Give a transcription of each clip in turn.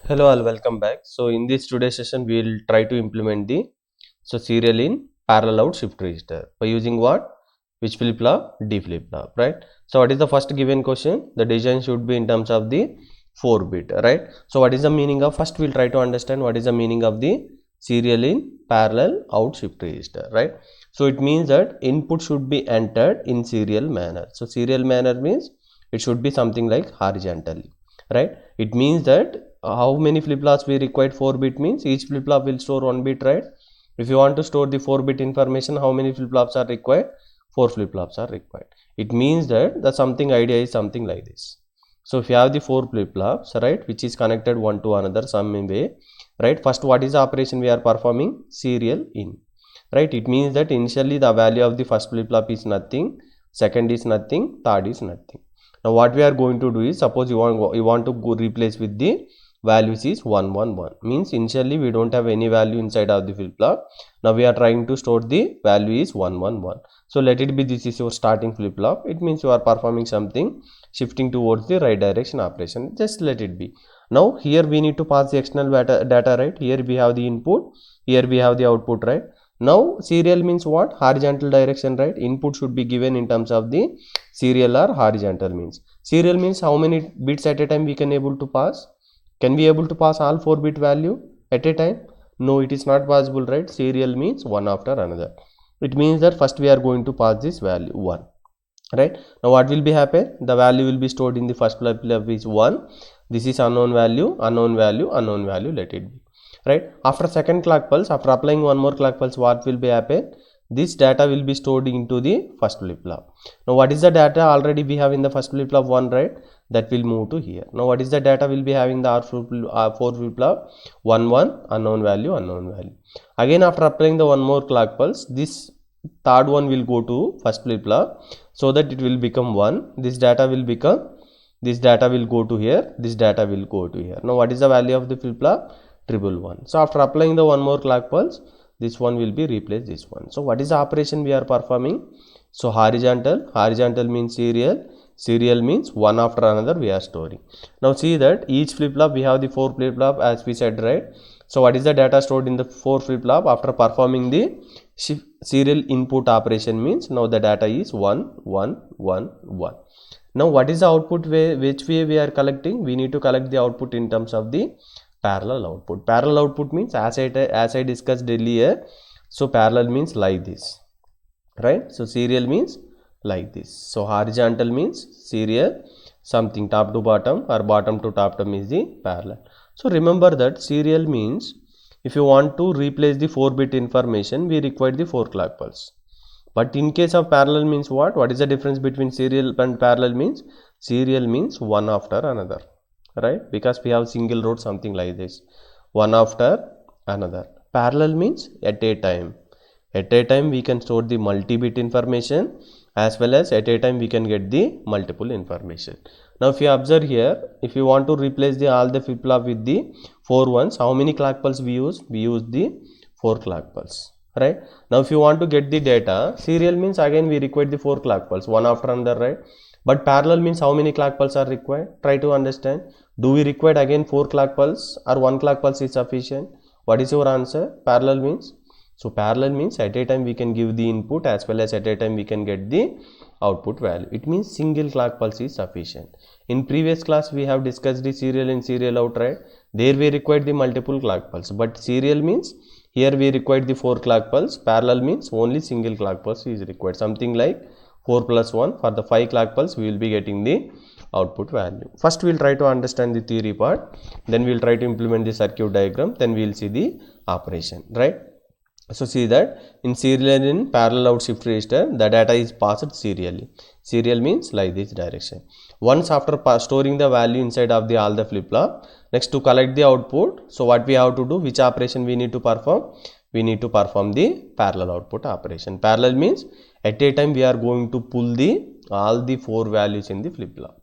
Hello all, welcome back. So in this today's session we will try to implement the serial in parallel out shift register by using what? Which flip flop? D flip flop, right? So what is the first given question? The design should be in terms of the 4 bit, right? So what is the meaning of, first we'll try to understand what is the meaning of the serial in parallel out shift register, right? So it means that input should be entered in serial manner. So serial manner means it should be something like horizontally, right? It means that how many flip flops we required? 4 bit means each flip flop will store 1 bit, right? If you want to store the 4 bit information, how many flip flops are required? 4 flip flops are required. It means that the something idea is something like this. So if you have the 4 flip flops, right, which is connected one to another some way, right? First, what is the operation we are performing? Serial in, right? It means that initially the value of the first flip flop is nothing, second is nothing, third is nothing. Now what we are going to do is, suppose you want to go replace with the values is 111, means initially we don't have any value inside of the flip flop. Now we are trying to store the value is 111. So let it be, this is your starting flip flop. It means you are performing something shifting towards the right direction operation. Just let it be. Now here we need to pass the external data, right? Here we have the input, here we have the output, right? Now serial means what? Horizontal direction, right? Input should be given in terms of the serial or horizontal means. Serial means how many bits at a time we can able to pass? Can we able to pass all 4 bit value at a time? No, it is not possible, right? Serial means one after another. It means that first we are going to pass this value 1, right? Now what will be happen? The value will be stored in the first flip is 1. This is unknown value, unknown value, unknown value, let it be, right? After second clock pulse, after applying one more clock pulse, what will be happen? This data will be stored into the first flip flop. Now what is the data already we have in the first flip flop? 1, right? That will move to here. Now what is the data will be having the R4 flip flop? 1 1, unknown value, unknown value. Again after applying the one more clock pulse, this third one will go to first flip flop, so that it will become 1. This data will become, this data will go to here, this data will go to here. Now what is the value of the flip flop? 111. So after applying the one more clock pulse, this one will be replaced this one. So what is the operation we are performing? So horizontal means serial, serial means one after another we are storing. Now see that each flip flop we have the 4 flip flop as we said, right? So what is the data stored in the 4 flip flop after performing the serial input operation? Means now the data is 1 1 1 1. Now what is the output way, which way we are collecting? We need to collect the output in terms of the parallel output. Parallel output means as I discussed earlier, so parallel means like this, right? So serial means like this. So horizontal means serial, something top to bottom or bottom to top term is the parallel. So remember that serial means if you want to replace the 4 bit information, we require the 4 clock pulse. But in case of parallel means what? What is the difference between serial and parallel means? Serial means one after another, right? Because we have single row, something like this, one after another. Parallel means at a time. At a time we can store the multi-bit information, as well as at a time we can get the multiple information. Now if you observe here, if you want to replace the all the flip flop with the 4 ones, how many clock pulse we use? We use the 4 clock pulse, right? Now if you want to get the data, serial means again we require the 4 clock pulse, one after another, right? But parallel means how many clock pulse are required? Try to understand. Do we require again 4 clock pulse or 1 clock pulse is sufficient? What is your answer? Parallel means, so parallel means at a time we can give the input as well as at a time we can get the output value. It means single clock pulse is sufficient. In previous class we have discussed the serial in serial out, right? There we required the multiple clock pulse, but serial means here we required the 4 clock pulse. Parallel means only single clock pulse is required, something like 4 plus 1. For the 5 clock pulse we will be getting the output value. First we will try to understand the theory part, then we will try to implement the circuit diagram, then we will see the operation, right? So see that in serial and in parallel out shift register, the data is passed serially. Serial means like this direction. Once after storing the value inside of the all the flip flop, next to collect the output, so what we have to do, which operation we need to perform? We need to perform the parallel output operation. Parallel means at a time we are going to pull the all the 4 values in the flip flop.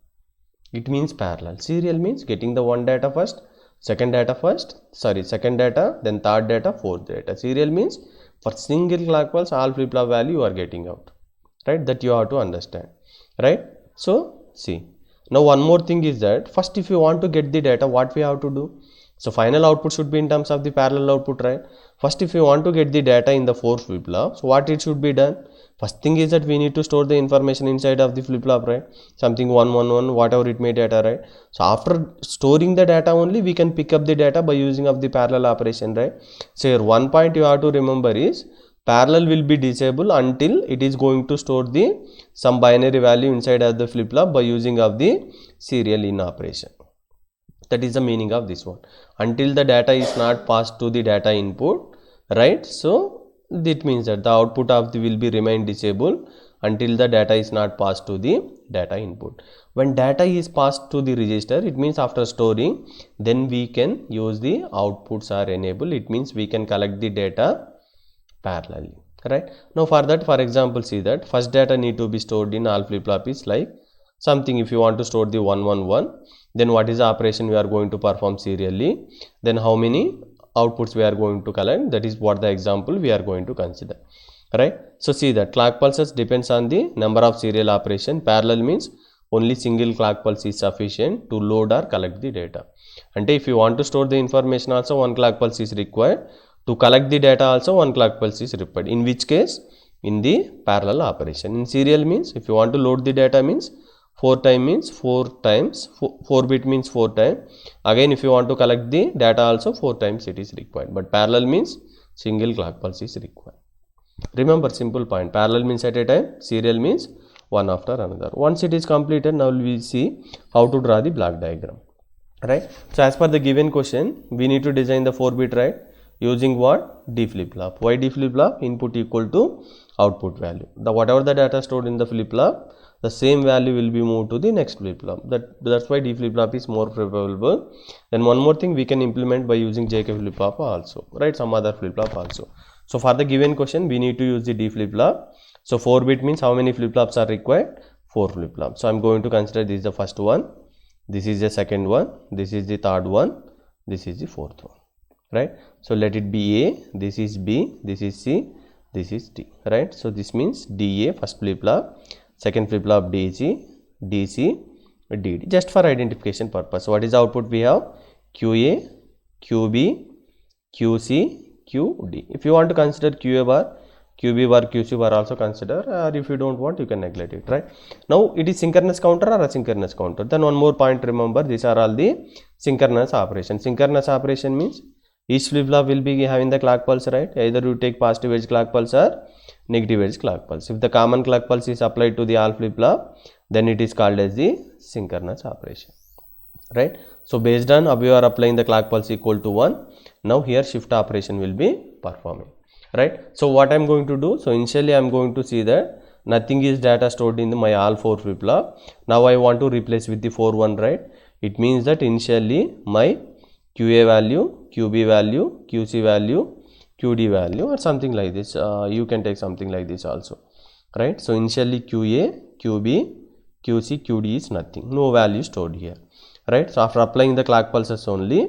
It means parallel. Serial means getting the one data first, second data, then third data, fourth data. Serial means for single clock pulse all flip flop value you are getting out, right? That you have to understand, right? So see, now one more thing is that first if you want to get the data, what we have to do? So final output should be in terms of the parallel output, right? First, if you want to get the data in the 4 flip-flop, so what it should be done? First thing is that we need to store the information inside of the flip-flop, right? Something 111, whatever it may data, right? So after storing the data only, we can pick up the data by using of the parallel operation, right? So here one point you have to remember is parallel will be disabled until it is going to store the some binary value inside of the flip-flop by using of the serial in operation. That is the meaning of this one. Until the data is not passed to the data input, right? So that means that the output of the will be remain disabled until the data is not passed to the data input. When data is passed to the register, it means after storing, then we can use the outputs are enabled. It means we can collect the data parallelly, right? Now for that, for example, see that first data need to be stored in all flip-flop is like something. If you want to store the 111, then what is the operation we are going to perform serially, then how many outputs we are going to collect, that is what the example we are going to consider, right? So see that clock pulses depends on the number of serial operation. Parallel means only single clock pulse is sufficient to load or collect the data. And if you want to store the information also, one clock pulse is required. To collect the data also, one clock pulse is required. In which case, in the parallel operation. In serial means, if you want to load the data means 4 times means 4 times, 4 bit means 4 times. Again, if you want to collect the data also, 4 times it is required. But parallel means single clock pulse is required. Remember, simple point. Parallel means at a time, serial means one after another. Once it is completed, now we will see how to draw the block diagram, right? So as per the given question, we need to design the 4-bit, right? Using what? D flip-flop. Why D flip-flop? Input equal to output value. The whatever the data stored in the flip-flop, the same value will be moved to the next flip-flop. That's why D flip-flop is more preferable. Then one more thing we can implement by using JK flip-flop also, right? Some other flip-flop also. So for the given question, we need to use the D flip-flop. So 4-bit means how many flip-flops are required? 4 flip-flops. So I'm going to consider this is the first one, this is the second one, this is the third one, this is the fourth one, right? So let it be A, this is B, this is C, this is D, right? So this means DA first flip-flop, second flip-flop DC, DC, DD, just for identification purpose. So what is the output we have? QA, QB, QC, QD. If you want to consider QA bar, QB bar, QC bar also consider, or if you don't want, you can neglect it, right? Now it is synchronous counter or asynchronous counter. Then one more point, remember, these are all the synchronous operation. Synchronous operation means each flip-flop will be having the clock pulse, right? Either you take positive edge clock pulse or negative edge clock pulse. If the common clock pulse is applied to the all flip-flop, then it is called as the synchronous operation, right? So based on how you are applying the clock pulse equal to 1, now here shift operation will be performing, right? So what I am going to do, so initially I am going to see that nothing is data stored in my all 4 flip-flop. Now I want to replace with the 4-1, right? It means that initially my QA value, QB value, QC value, QD value, or something like this. You can take something like this also, right? So initially QA, QB, QC, QD is nothing, no value stored here, right? So after applying the clock pulses only,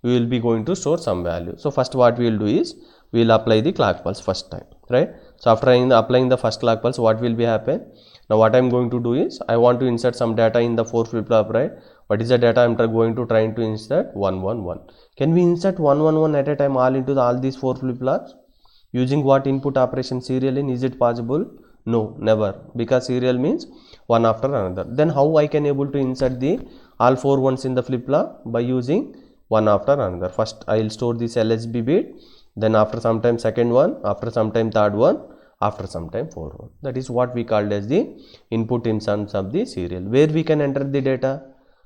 we will be going to store some value. So first what we will do is, we will apply the clock pulse first time, right? So after applying the first clock pulse, what will be happen? Now what I am going to do is, I want to insert some data in the 4 flip-flop, right? What is the data I am going to try to insert? 111. Can we insert 111 at a time all into all these 4 flip-flops? Using what input operation? Serial in? Is it possible? No, never, because serial means one after another. Then how I can able to insert the all 4 ones in the flip-flop? By using one after another. First I will store this LSB bit, then after some time second one, after some time third one, after some time 4 one. That is what we called as the input in terms of the serial, where we can enter the data.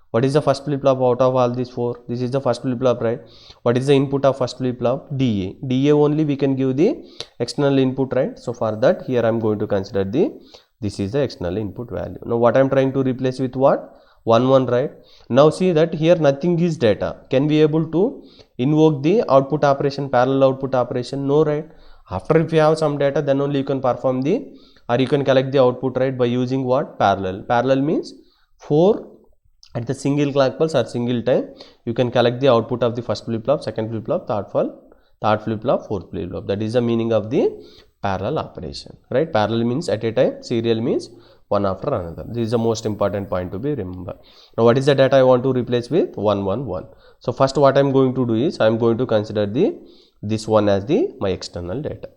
What is the first flip-flop out of all these 4? This is the first flip-flop, right? What is the input of first flip-flop? DA. DA only we can give the external input, right? So for that, here I am going to consider this is the external input value. Now what I am trying to replace with what? 1, right? Now see that here nothing is data. Can we able to invoke the output operation, parallel output operation? No, right? After if you have some data, then only you can perform or you can collect the output, right? By using what? Parallel. Parallel means 4 at the single clock pulse or single time, you can collect the output of the first flip-flop, second flip-flop, third flip-flop, fourth flip-flop. That is the meaning of the parallel operation, right? Parallel means at a time, serial means one after another. This is the most important point to be remember. Now what is the data I want to replace with? 1 1 1. So first what I am going to do is I am going to consider this one as my external data.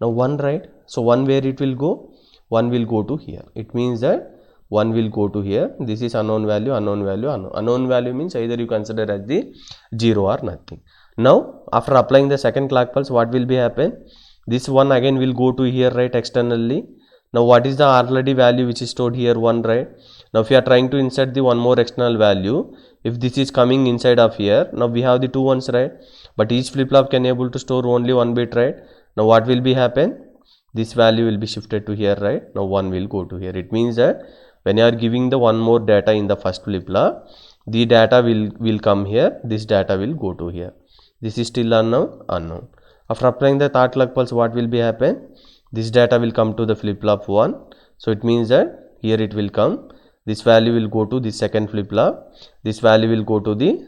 Now 1, right? So 1 where it will go? 1 will go to here. It means that 1 will go to here. This is unknown value, unknown value, unknown. Unknown value means either you consider as the 0 or nothing. Now after applying the second clock pulse, what will be happen? This one again will go to here, right, externally. Now what is the already value which is stored here? 1, right? Now if you are trying to insert the one more external value, if this is coming inside of here, now we have the 2 ones, right? But each flip-flop can able to store only 1 bit, right? Now what will be happen? This value will be shifted to here, right? Now 1 will go to here. It means that when you are giving the one more data in the first flip-flop, the data will come here, this data will go to here. This is still unknown. After applying the third clock pulse, what will be happen? This data will come to the flip-flop 1. So it means that here it will come. This value will go to the second flip-flop. This value will go to the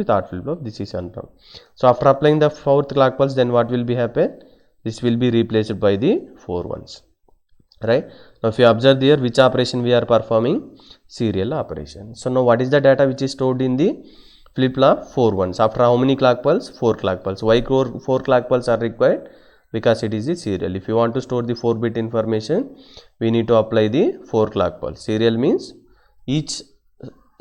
third flip-flop. This is unknown. So after applying the fourth clock pulse, then what will be happen? This will be replaced by the 4 ones. Right? Now if you observe here, which operation we are performing? Serial operation. So now what is the data which is stored in the flip-flop? 4 ones. After how many clock pulse? 4 clock pulse. Why 4 clock pulse are required? Because it is the serial. If you want to store the 4-bit information, we need to apply the 4 clock pulse. Serial means each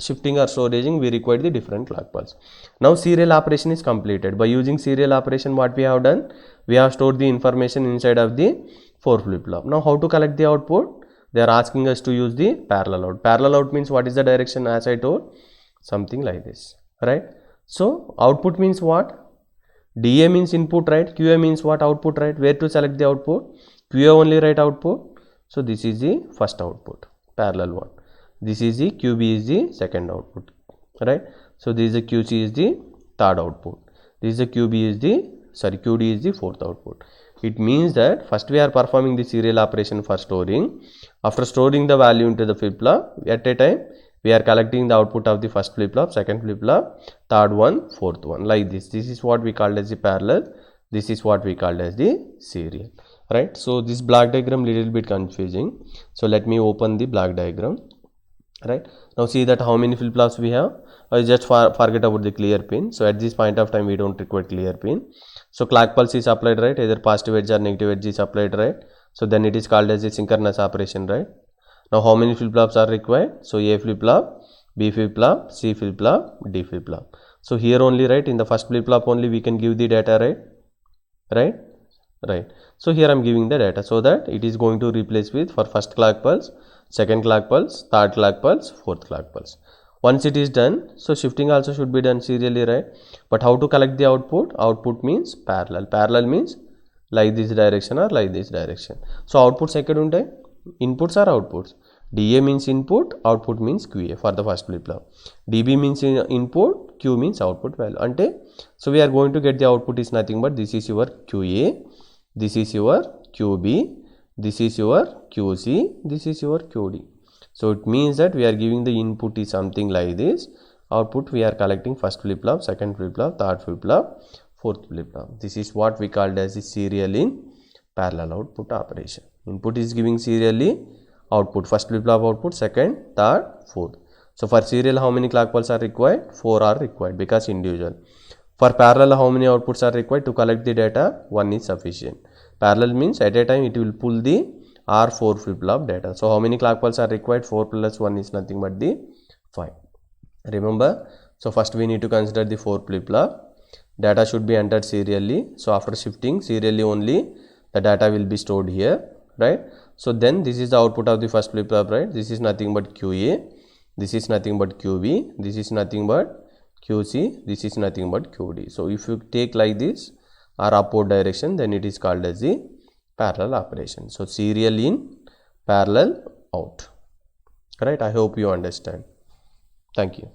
shifting or storing we require the different clock pulse. Now serial operation is completed. By using serial operation, what we have done? We have stored the information inside of the 4 flip-flop. Now how to collect the output? They are asking us to use the parallel out. Parallel out means what is the direction? As I told, something like this, right? So output means what? DA means input, right? QA means what? Output, right? Where to select the output? QA only, right? Output. So this is the first output, parallel one. This is the QB is the second output, right? So this is the QC is the third output. This is the QD is the fourth output. It means that first we are performing the serial operation for storing. After storing the value into the flip-flop, at a time we are collecting the output of the first flip-flop, second flip-flop, third one, fourth one, like this. This is what we called as the parallel. This is what we called as the serial, right? So this block diagram little bit confusing. So let me open the block diagram, right? Now see that how many flip-flops we have. I just forget about the clear pin. So at this point of time we don't require clear pin. So clock pulse is applied, right? Either positive edge or negative edge is applied, right? So then it is called as a synchronous operation, right? Now how many flip-flops are required? So A flip-flop, B flip-flop, C flip-flop, D flip-flop. So here only, right, in the first flip-flop only we can give the data, right? Right. So here I am giving the data so that it is going to replace with for first clock pulse, second clock pulse, third clock pulse, fourth clock pulse. Once it is done, so shifting also should be done serially, right? But how to collect the output? Output means parallel. Parallel means like this direction or like this direction. So outputs ekkada untayi? Inputs or outputs? DA means input, output means QA for the first flip-flop. DB means input, Q means output value. Ante, so we are going to get the output is nothing but this is your QA, this is your QB, this is your QC, this is your QD. So it means that we are giving the input is something like this. Output we are collecting first flip-flop, second flip-flop, third flip-flop, fourth flip-flop. This is what we called as the serial in parallel output operation. Input is giving serially, output first flip-flop output, second, third, fourth. So for serial how many clock pulses are required? 4 are required because individual. For parallel how many outputs are required to collect the data? 1 is sufficient. Parallel means at a time it will pull the R4 flip-flop data. So how many clock pulses are required? 4 plus 1 is nothing but the 5. Remember, so first we need to consider the 4 flip-flop. Data should be entered serially. So after shifting serially only the data will be stored here, right? So then this is the output of the first flip-flop, right? This is nothing but QA, this is nothing but QB, this is nothing but QC, this is nothing but QD. So if you take like this or upward direction, then it is called as the parallel operation. So serial in, parallel out, right? I hope you understand. Thank you.